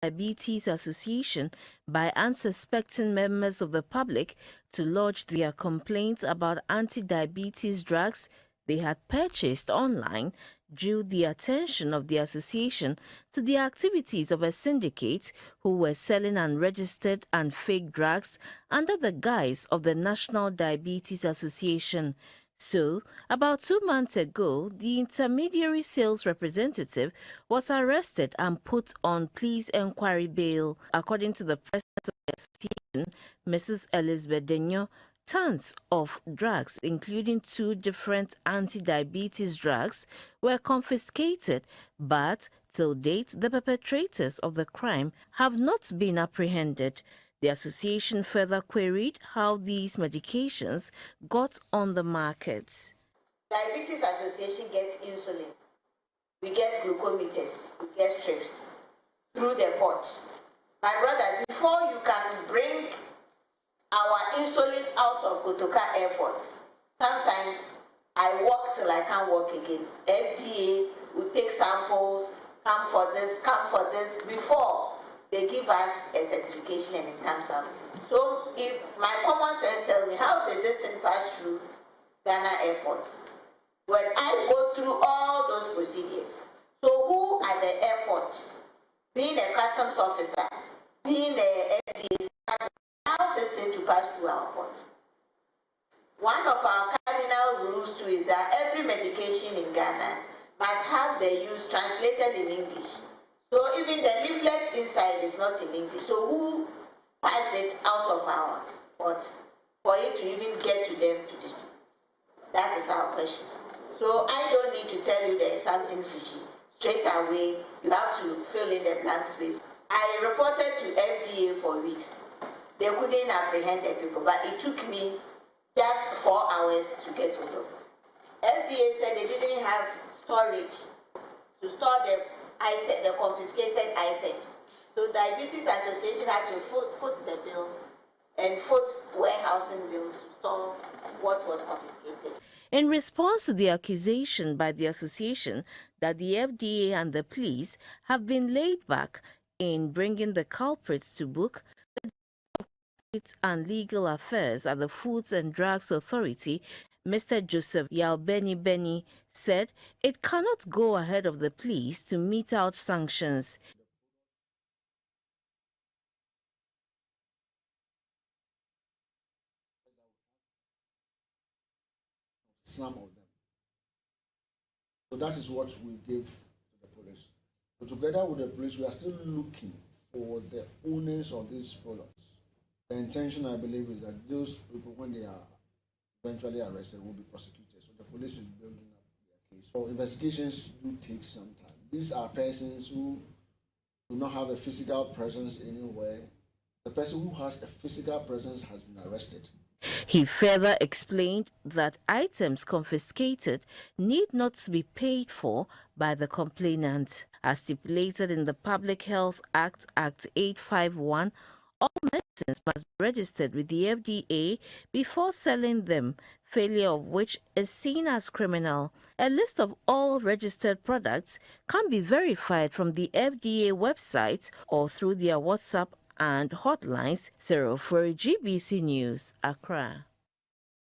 Diabetes Association by unsuspecting members of the public to lodge their complaints about anti-diabetes drugs they had purchased online drew the attention of the association to the activities of a syndicate who were selling unregistered and fake drugs under the guise of the National Diabetes Association. So, about 2 months ago, the intermediary sales representative was arrested and put on police inquiry bail. According to the president of the association, Mrs. Elizabeth Denyo, tons of drugs, including 2 different anti-diabetes drugs, were confiscated, but till date, the perpetrators of the crime have not been apprehended. The association further queried how these medications got on the market. Diabetes Association gets insulin, we get glucometers, we get strips through the port. My brother, before you can bring our insulin out of Kotoka Airport, sometimes I walk till I can't walk again. FDA will take samples, come for this, before they give us a certification and it comes out. So if my common sense tells me, how did this thing pass through Ghana airports? When I go through all those procedures, so who at the airport, being a customs officer, being a FDA, how this thing to pass through our port? One of our cardinal rules too is that every medication in Ghana must have the use translated in English. So even the leaflet inside is not in English. So who passed it out of our ports for it to even get to them to distribute? That is our question. So I don't need to tell you there is something fishy. Straight away, you have to fill in the blank space. I reported to FDA for weeks. They couldn't apprehend the people, but it took me just 4 hours to get hold of them. FDA said they didn't have storage to store the confiscated items. So Diabetes Association had to foot the bills and foot warehousing bills to store what was confiscated. In response to the accusation by the association that the FDA and the police have been laid back in bringing the culprits to book, the Director and Legal Affairs at the Foods and Drugs Authority, Mr. Joseph Yalbeni said it cannot go ahead of the police to mete out sanctions. Some of them. So that is what we give to the police. So together with the police, we are still looking for the owners of these products. The intention, I believe, is that those people, when they are eventually arrested, will be prosecuted. So the police is building up their case. So investigations do take some time. These are persons who do not have a physical presence anywhere. The person who has a physical presence has been arrested. He further explained that items confiscated need not to be paid for by the complainant. As stipulated in the Public Health Act, Act 851, all medicines must be registered with the FDA before selling them, failure of which is seen as criminal. A list of all registered products can be verified from the FDA website or through their WhatsApp and hotlines. 04 GBC News, Accra.